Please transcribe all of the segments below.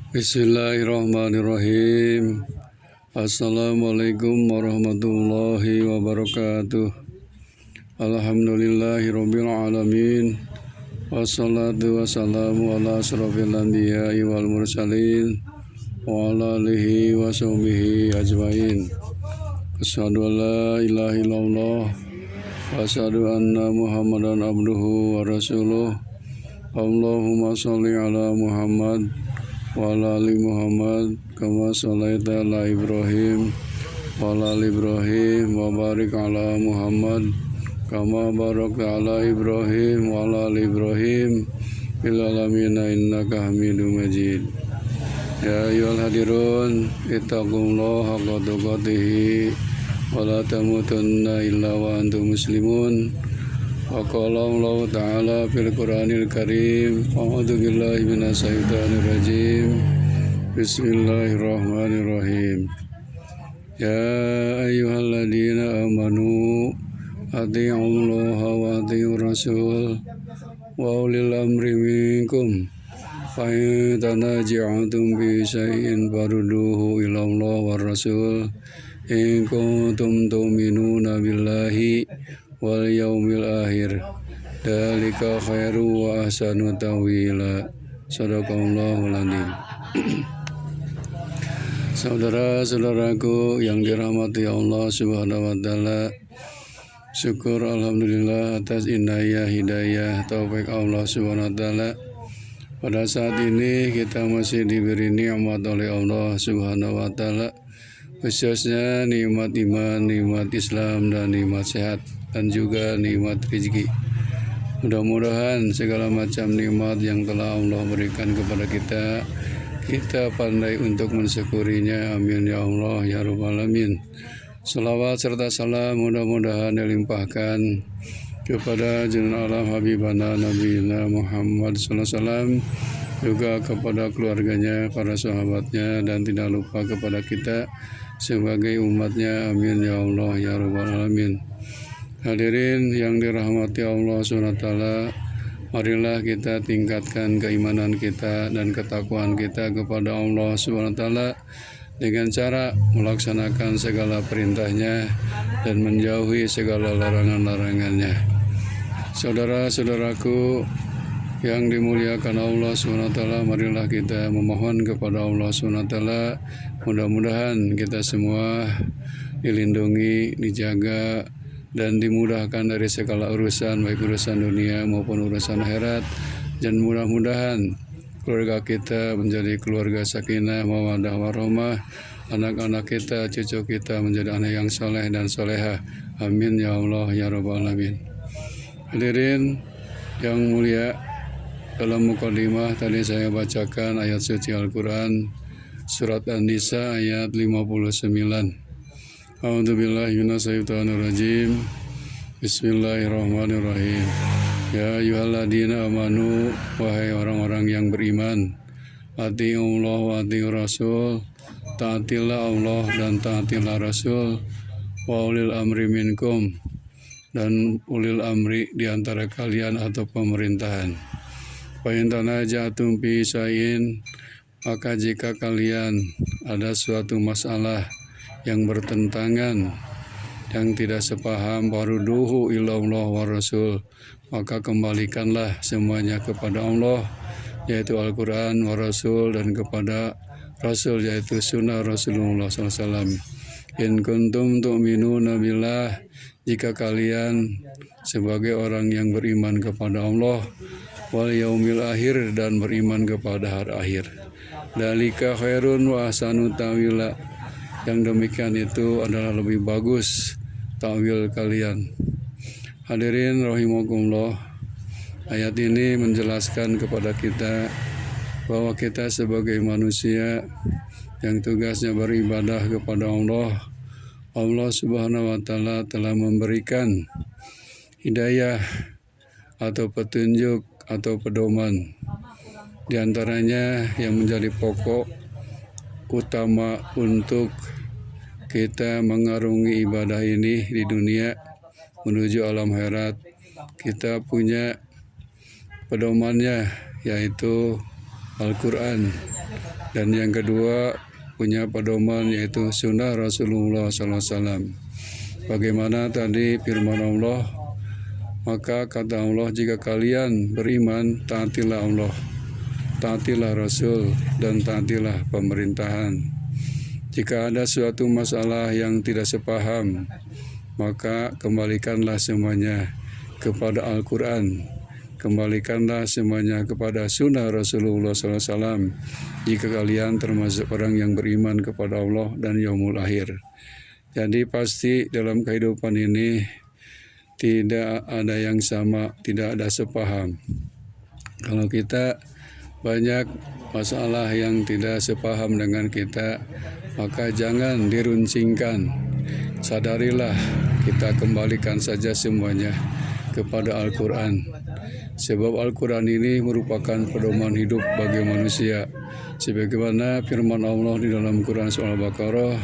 Bismillahirrahmanirrahim. Assalamualaikum warahmatullahi wabarakatuh. Alhamdulillahirabbil alamin. Wassalatu wassalamu ala asrofil anbiya'i wal mursalin wa ala alihi wa sahbihi ajmain. Asyhadu an la ilaha illallah wa asyhadu anna Muhammadan abduhu wa rasuluh. Allahumma sholli ala Muhammad wa ala ali Muhammad kama shallaita ala Ibrahim wa ala ali Ibrahim wa barik ala Muhammad kama barakta ala Ibrahim wa ala ali Ibrahim fil alamin innaka Hamidum Majid. Ya ayyuhal hadirun ittaqullaha haqqa tuqatih wa la tamutunna illa wa antum muslimun. Wa qala Allah ta'ala fil Qur'anil Karim, a'udzu billahi minasy syaithanir rajim. Bismillahirrahmanirrahim. Ya ayyuhalladzina amanu athi'ullaha wa athi'ur rasul wa ulil amri minkum. Fa in tanaza'tum fi syai'in farudduhu ila Allah war rasul in kuntum tu'minuna billahi wal yaumil akhir dzalika khairu wa ahsanu tawila. Shadaqallahul adzim. Saudara-saudaraku yang dirahmati Allah Subhanahu wa taala, syukur alhamdulillah atas inayah hidayah taufik Allah Subhanahu wa taala. Pada saat ini kita masih diberi nikmat oleh Allah Subhanahu wa taala, khususnya nikmat iman, nikmat Islam, dan nikmat sehat, dan juga nikmat rezeki. Mudah-mudahan segala macam nikmat yang telah Allah berikan kepada kita pandai untuk mensyukurinya. Amin ya Allah ya rabbal alamin. Salawat serta salam mudah-mudahan dilimpahkan kepada junjungan alam habibana nabiyina Muhammad sallallahu alaihi wasallam, juga kepada keluarganya, para sahabatnya, dan tidak lupa kepada kita sebagai umatnya. Amin ya Allah ya rabbal alamin. Hadirin yang dirahmati Allah SWT, marilah kita tingkatkan keimanan kita dan ketakwaan kita kepada Allah SWT dengan cara melaksanakan segala perintahnya dan menjauhi segala larangan-larangannya. Saudara-saudaraku yang dimuliakan Allah SWT, marilah kita memohon kepada Allah SWT, mudah-mudahan kita semua dilindungi, dijaga, dan dimudahkan dari segala urusan, baik urusan dunia maupun urusan akhirat. Dan mudah-mudahan keluarga kita menjadi keluarga sakinah, mawaddah warahmah, anak-anak kita, cucu kita menjadi anak yang soleh dan solehah. Amin ya Allah ya rabbal alamin. Hadirin yang mulia, dalam mukadimah tadi saya bacakan ayat suci Al-Quran surat An-Nisa ayat 59. A'udzubillahi minasyaitonir rajim. Bismillahirrahmanirrahim. Ya ayyuhalladzina amanu, wahai orang-orang yang beriman, atiiullah wa atiiur rasul, taatilah Allah dan taatilah Rasul, wa ulil amri minkum, dan ulil amri di antara kalian atau pemerintahan. Fa in tanaza'tum fi syai'in, maka jika kalian ada suatu masalah yang bertentangan, yang tidak sepaham, farudduhu ilallah wa rasul, maka kembalikanlah semuanya kepada Allah, yaitu Al-Quran, wa rasul, dan kepada Rasul, yaitu sunnah Rasulullah SAW. In kuntum tu'minuna billah, jika kalian sebagai orang yang beriman kepada Allah, wal yaumil akhir, dan beriman kepada hari akhir. Dzalika khairun wa ahsanu tawila, yang demikian itu adalah lebih bagus ta'wil kalian. Hadirin rahimakumullah, ayat ini menjelaskan kepada kita bahwa kita sebagai manusia yang tugasnya beribadah kepada Allah, Allah Subhanahu wa taala telah memberikan hidayah atau petunjuk atau pedoman. Di antaranya yang menjadi pokok utama untuk kita mengarungi ibadah ini di dunia menuju alam akhirat, kita punya pedomannya, yaitu Al-Quran Dan yang kedua punya pedoman yaitu sunnah Rasulullah SAW. Bagaimana tadi firman Allah, maka kata Allah, jika kalian beriman, taatilah Allah, taatilah Rasul, dan taatilah pemerintahan. Jika ada suatu masalah yang tidak sepaham, maka kembalikanlah semuanya kepada Al-Quran, kembalikanlah semuanya kepada sunnah Rasulullah SAW jika kalian termasuk orang yang beriman kepada Allah dan yaumul akhir. Jadi pasti dalam kehidupan ini tidak ada yang sama, tidak ada sepaham. Kalau kita banyak masalah yang tidak sepaham dengan kita, maka jangan diruncingkan. Sadarilah, kita kembalikan saja semuanya kepada Al-Quran. Sebab Al-Quran ini merupakan pedoman hidup bagi manusia. Sebagaimana firman Allah di dalam Quran surah Al-Baqarah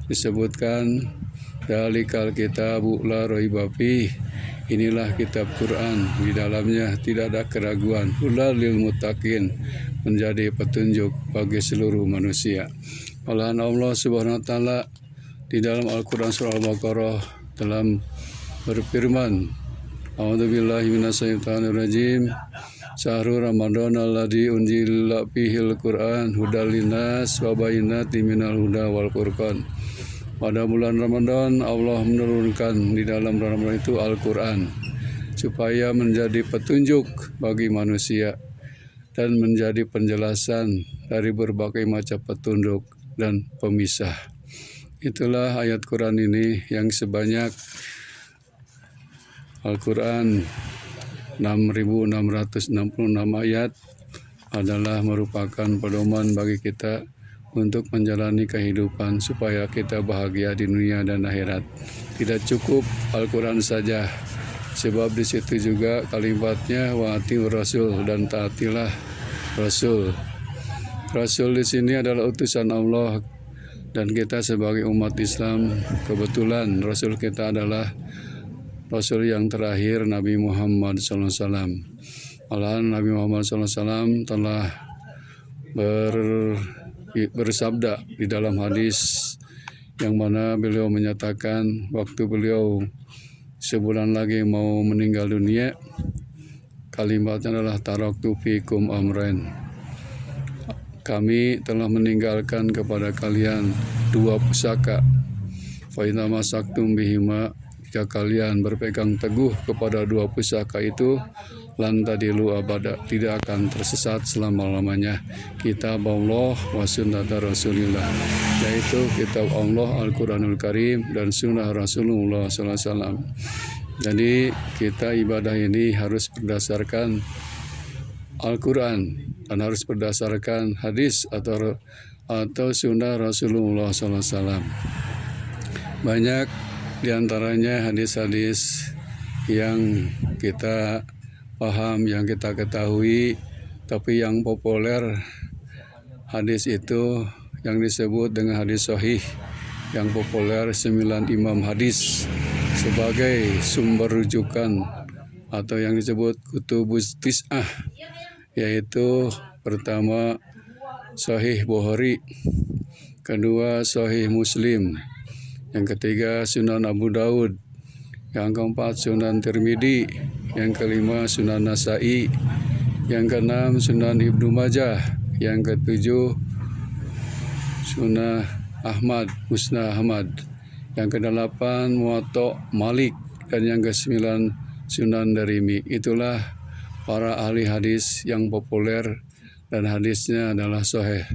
disebutkan, Dalikal kitabu la raiba fih, inilah kitab Quran, di dalamnya tidak ada keraguan, hudal lil muttaqin, menjadi petunjuk bagi seluruh manusia. Malahan Allah Subhanahu wa taala di dalam Al-Quran surah Al-Baqarah telah berfirman, A'udzubillahi minasyaitonirrajim. Syahrul Ramadan alladzi unzila fihil Qur'an hudal linnas wa bayyinatin minal huda wal furqan. Pada bulan Ramadan Allah menurunkan di dalam Ramadan itu Al-Quran supaya menjadi petunjuk bagi manusia dan menjadi penjelasan dari berbagai macam petunjuk dan pemisah. Itulah ayat Quran ini yang sebanyak Al-Quran 6.666 ayat adalah merupakan pedoman bagi kita untuk menjalani kehidupan supaya kita bahagia di dunia dan akhirat. Tidak cukup Al-Quran saja, sebab di situ juga kalimatnya wa'atiu Rasul, dan taatilah Rasul. Rasul di sini adalah utusan Allah, dan kita sebagai umat Islam kebetulan Rasul kita adalah Rasul yang terakhir, Nabi Muhammad SAW. Malahan Nabi Muhammad SAW telah bersabda di dalam hadis yang mana beliau menyatakan waktu beliau sebulan lagi mau meninggal dunia, kalimatnya adalah taraktu fikum amrain. Kami telah meninggalkan kepada kalian dua pusaka. Fa inna masaktum bihima, jika kalian berpegang teguh kepada dua pusaka itu, lan tadilu abada, tidak akan tersesat selama-lamanya. Kitab Allah wa sunnata Rasulillah, yaitu kitab Allah Al-Quranul Karim dan sunnah Rasulullah SAW. Jadi kita ibadah ini harus berdasarkan Al-Quran dan harus berdasarkan hadis atau sunnah Rasulullah SAW. Banyak diantaranya hadis-hadis yang kita paham, yang kita ketahui, tapi yang populer hadis itu yang disebut dengan hadis sahih, yang populer 9 imam hadis sebagai sumber rujukan atau yang disebut kutubus tis'ah, yaitu pertama Sahih Bukhari, kedua Sahih Muslim, yang ketiga Sunan Abu Daud, yang keempat Sunan Tirmidzi, yang kelima Sunan Nasai, yang keenam Sunan Ibnu Majah, yang ketujuh Sunan Ahmad, Musnad Ahmad, yang kedelapan Muwatta Malik, dan yang kesembilan Sunan Darimi. Itulah para ahli hadis yang populer dan hadisnya adalah sahih.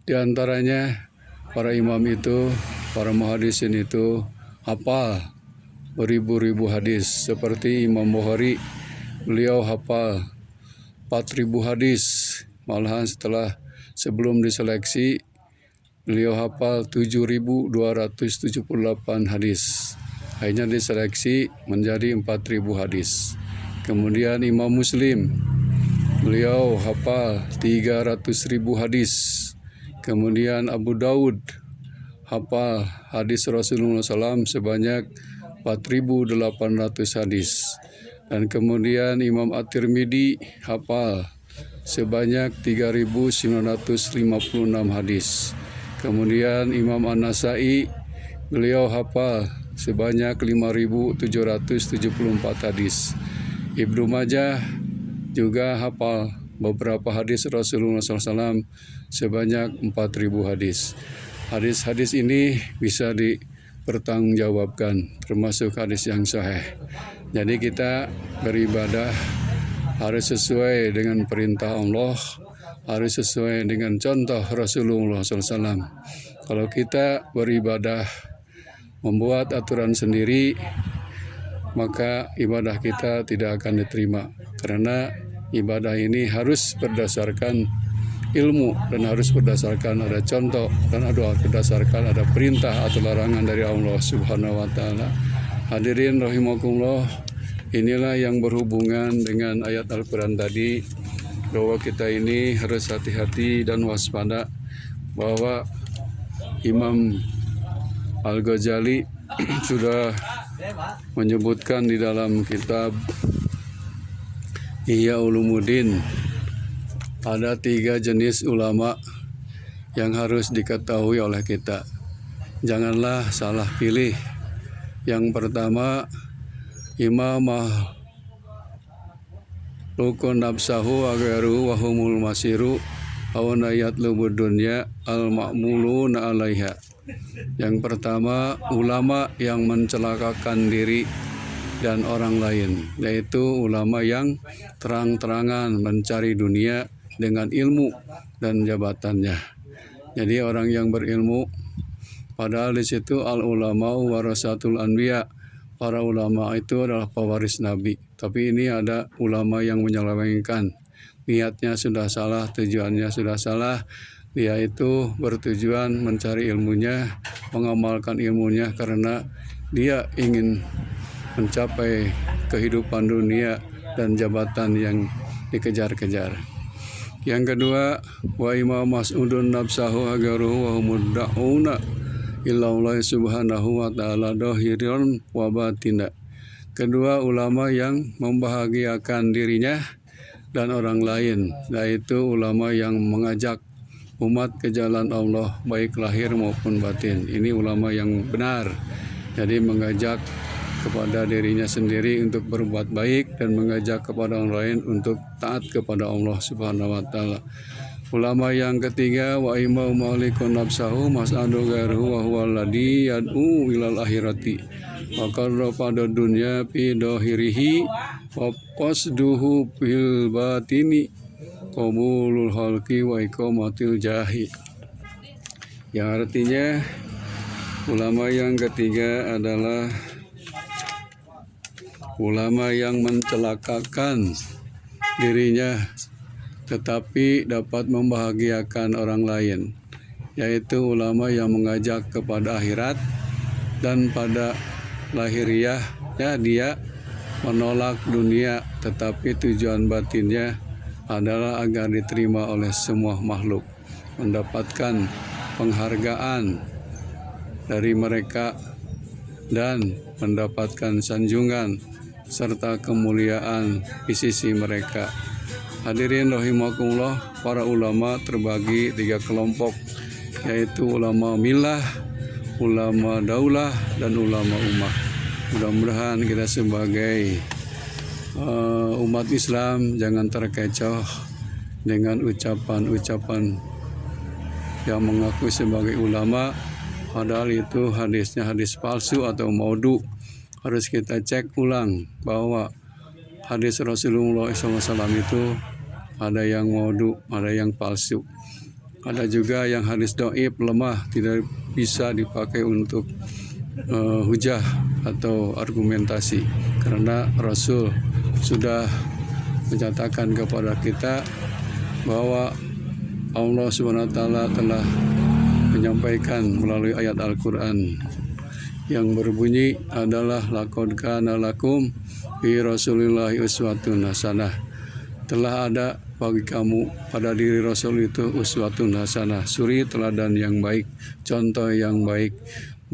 Di antaranya para imam itu, para muhaddisin itu hafal beribu-ribu hadis. Seperti Imam Bukhari, beliau hafal 4.000 hadis. Malahan sebelum diseleksi, beliau hafal 7.278 hadis. Akhirnya diseleksi menjadi 4.000 hadis. Kemudian Imam Muslim, beliau hafal 300.000 hadis. Kemudian Abu Daud hafal hadis Rasulullah SAW sebanyak 4.800 hadis. Dan kemudian Imam At-Tirmidzi hafal sebanyak 3.956 hadis. Kemudian Imam An-Nasai beliau hafal sebanyak 5.774 hadis. Ibnu Majah juga hafal beberapa hadis Rasulullah SAW sebanyak 4.000 hadis. Hadis-hadis ini bisa dipertanggungjawabkan, termasuk hadis yang sahih. Jadi kita beribadah harus sesuai dengan perintah Allah, harus sesuai dengan contoh Rasulullah SAW. Kalau kita beribadah membuat aturan sendiri, maka ibadah kita tidak akan diterima. Karena ibadah ini harus berdasarkan ilmu dan harus berdasarkan ada contoh dan berdasarkan ada perintah atau larangan dari Allah Subhanahu wa taala. Hadirin rahimakumullah, inilah yang berhubungan dengan ayat Al-Qur'an tadi, bahwa kita ini harus hati-hati dan waspada, bahwa Imam Al-Ghazali sudah menyebutkan di dalam kitab Ihya Ulumuddin, ada 3 jenis ulama yang harus diketahui oleh kita. Janganlah salah pilih. Yang pertama, imam lukun nafsahu agaru wahumul masiru awanayat lubud dunya al-ma'muluna alaiha. Yang pertama, ulama yang mencelakakan diri dan orang lain, yaitu ulama yang terang-terangan mencari dunia dengan ilmu dan jabatannya. Jadi orang yang berilmu, padahal di situ al-ulama warasatul anbiya, para ulama itu adalah pewaris nabi. Tapi ini ada ulama yang menyelewengkan, niatnya sudah salah, tujuannya sudah salah. Dia itu bertujuan mencari ilmunya, mengamalkan ilmunya karena dia ingin mencapai kehidupan dunia dan jabatan yang dikejar-kejar. Yang kedua, wa imam mas'udun nafsahu agaruhu wa humudda'una illallah subhanahu wa ta'ala dohiron wa batina. Kedua, ulama yang membahagiakan dirinya dan orang lain, yaitu ulama yang mengajak umat ke jalan Allah baik lahir maupun batin. Ini ulama yang benar. Jadi mengajak kepada dirinya sendiri untuk berbuat baik dan mengajak kepada orang lain untuk taat kepada Allah Subhanahu wa taala. Ulama yang ketiga, wa imam malikun nafsahu mas'adu ghairuhu wa huwa alladhi yad'u ilal akhirati wa qarra pada dunya fi dohirihi wa qasduhu bil batini qabulul halqi wa iqamatil jahi. Yang artinya ulama yang ketiga adalah ulama yang mencelakakan dirinya tetapi dapat membahagiakan orang lain, yaitu ulama yang mengajak kepada akhirat dan pada lahiriahnya dia menolak dunia, tetapi tujuan batinnya adalah agar diterima oleh semua makhluk, mendapatkan penghargaan dari mereka dan mendapatkan sanjungan serta kemuliaan di sisi mereka. Hadirin rahimakumullah, para ulama terbagi 3 kelompok, yaitu ulama milah, ulama daulah, dan ulama ummah. Mudah-mudahan kita sebagai umat Islam jangan terkecoh dengan ucapan-ucapan yang mengaku sebagai ulama, padahal itu hadisnya hadis palsu atau maudhu. Harus kita cek ulang bahwa hadis Rasulullah SAW itu ada yang maudhu, ada yang palsu, ada juga yang hadis dhaif, lemah, tidak bisa dipakai untuk hujah atau argumentasi, karena Rasul sudah menyatakan kepada kita bahwa Allah SWT telah menyampaikan melalui ayat Al-Quran yang berbunyi adalah laqad kana lakum fi Rasulillahi uswatun hasanah. Telah ada bagi kamu pada diri Rasul itu uswatun hasanah, suri teladan yang baik, contoh yang baik,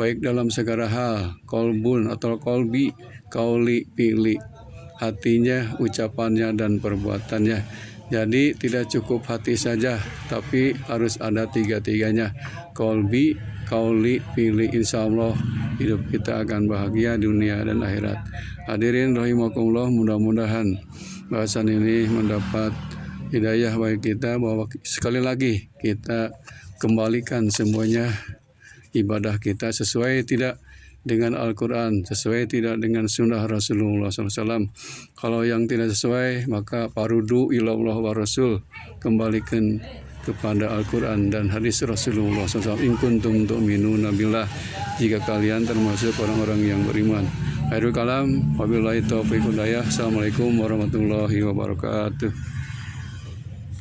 baik dalam segala hal, kolbun atau kolbi, kauli, pilih, hatinya, ucapannya, dan perbuatannya. Jadi tidak cukup hati saja, tapi harus ada tiga-tiganya. Kolbi, kauli, pilih, insya Allah hidup kita akan bahagia dunia dan akhirat. Hadirin rahimakumullah, mudah-mudahan bahasan ini mendapat hidayah bagi kita, bahwa sekali lagi kita kembalikan semuanya ibadah kita sesuai tidak dengan Al-Quran, sesuai tidak dengan sunnah Rasulullah SAW. Kalau yang tidak sesuai, maka parudu ilallah wa rasul, kembalikan kepada Al-Quran dan hadis Rasulullah SAW. In kuntum tu'minuna billah, jika kalian termasuk orang-orang yang beriman. Khairul kalam, wabillahi taufiq hidayah. Assalamualaikum warahmatullahi wabarakatuh.